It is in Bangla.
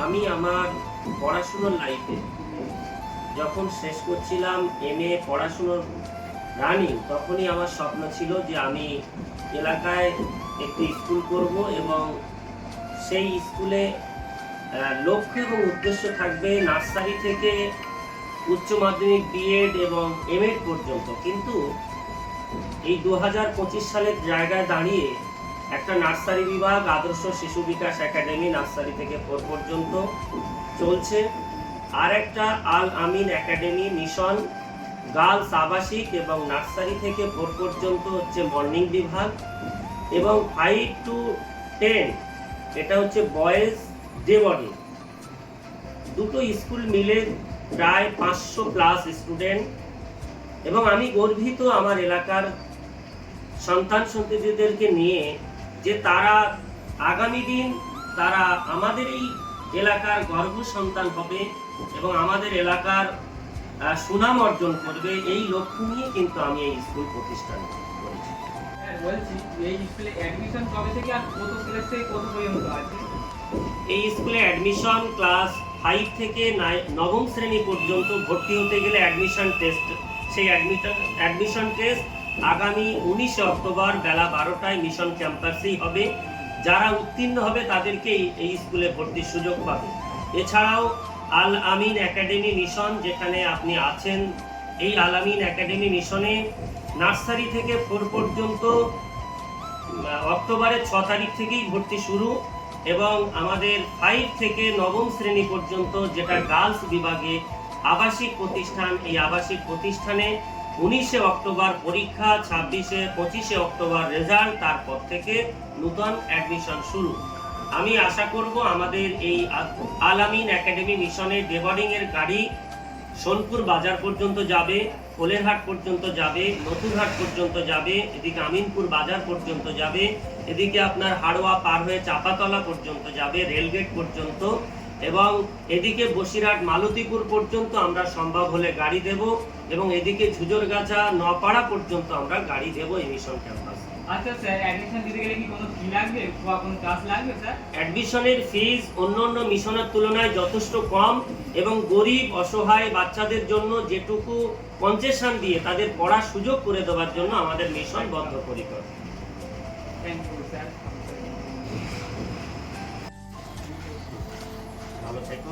আমি আমার পড়াশুনোর লাইফে যখন শেষ করছিলাম এমএ পড়াশুনোর রানিং, তখনই আমার স্বপ্ন ছিল যে আমি এলাকায় একটি স্কুল করব এবং সেই স্কুলে লক্ষ্য এবং উদ্দেশ্য থাকবে নার্সারি থেকে উচ্চ মাধ্যমিক বিএড এবং এমএড পর্যন্ত। কিন্তু এই 2025 সালের জায়গায় দাঁড়িয়ে একটা নার্সারি বিভাগ, আদর্শ শিশু বিকাশ একাডেমি নার্সারি থেকে 4 পর্যন্ত চলছে, আর একটা আল আমিন একাডেমি মিশন গার্লস আবাসিক এবং নার্সারি থেকে 4 পর্যন্ত হচ্ছে মর্নিং বিভাগ, এবং 5 to 10 এটা হচ্ছে বয়েজ ডে বর্ডিং। দুটো স্কুল মিলে প্রায় 500+ স্টুডেন্ট, এবং আমি গর্বিত আমার এলাকার সন্তান সন্ততিদেরকে নিয়ে যে তারা আগামী দিন তারা আমাদের এই এলাকার গর্ব সন্তান হবে এবং আমাদের এলাকার সুনাম অর্জন করবে। এই লক্ষ্য নিয়ে কিন্তু আমি এই স্কুল প্রতিষ্ঠান করেছি। বলছি এই স্কুলে অ্যাডমিশন কবে থেকে আর কত ক্লাস থেকে কত পর্যন্ত আছে? এই স্কুলে অ্যাডমিশন ক্লাস 5 থেকে 9ম শ্রেণী পর্যন্ত ভর্তি হতে গেলে অ্যাডমিশন টেস্ট, সেই অ্যাডমিশন টেস্ট আগামী 19 অক্টোবর বেলা 12টায় মিশন ক্যাম্পাসেই হবে। যারা উত্তীর্ণ হবে তাদেরকে এই স্কুলে ভর্তির সুযোগ পাবে। এছাড়াও আল আমিন একাডেমি মিশন, যেখানে আপনি আছেন, এই আল আমিন একাডেমি মিশনে নার্সারি থেকে 4 পর্যন্ত অক্টোবরের 6 তারিখ থেকেই ভর্তি শুরু, এবং আমাদের 5 থেকে 9ম শ্রেণী পর্যন্ত যেটা গার্লস বিভাগে আবাসিক প্রতিষ্ঠান, এই আবাসিক প্রতিষ্ঠানে 19 অক্টোবর পরীক্ষা, 25 অক্টোবর রেজাল্ট, তারপর থেকে নতুন অ্যাডমিশন শুরু। আমি আশা করব আমাদের এই আল আমিন একাডেমি মিশনের ডে বোর্ডিং এর গাড়ি সোনপুর বাজার পর্যন্ত যাবে, কোলেরহাট পর্যন্ত যাবে, নতুনহাট পর্যন্ত যাবে, এদিকে আমিনপুর বাজার পর্যন্ত যাবে, এদিকে আপনার হাড়োয়া পার হয়ে চাপাতলা পর্যন্ত যাবে, রেলগেট পর্যন্ত, এবং এদিকে বসিরহাট মালতীপুর পর্যন্ত আমরা সম্ভব হলে গাড়ি দেব, এবং এদিকে ঝুজরগাছা নপাড়া পর্যন্ত আমরা গাড়ি দেব এই মিশন ক্যাম্পাস। আচ্ছা স্যার, অ্যাডমিশন দিতে গেলে কি কোনো ফি লাগবে বা কোনো চার্জ লাগবে স্যার? অ্যাডমিশনের ফিজ অন্যান্য মিশনের তুলনায় যথেষ্ট কম, এবং গরিব অসহায় বাচ্চাদের জন্য যেটুকু কনসেশন দিয়ে তাদের পড়ার সুযোগ করে দেওয়ার জন্য আমাদের মিশন বদ্ধপরিকর। Thank you sir. ভালো থেকো।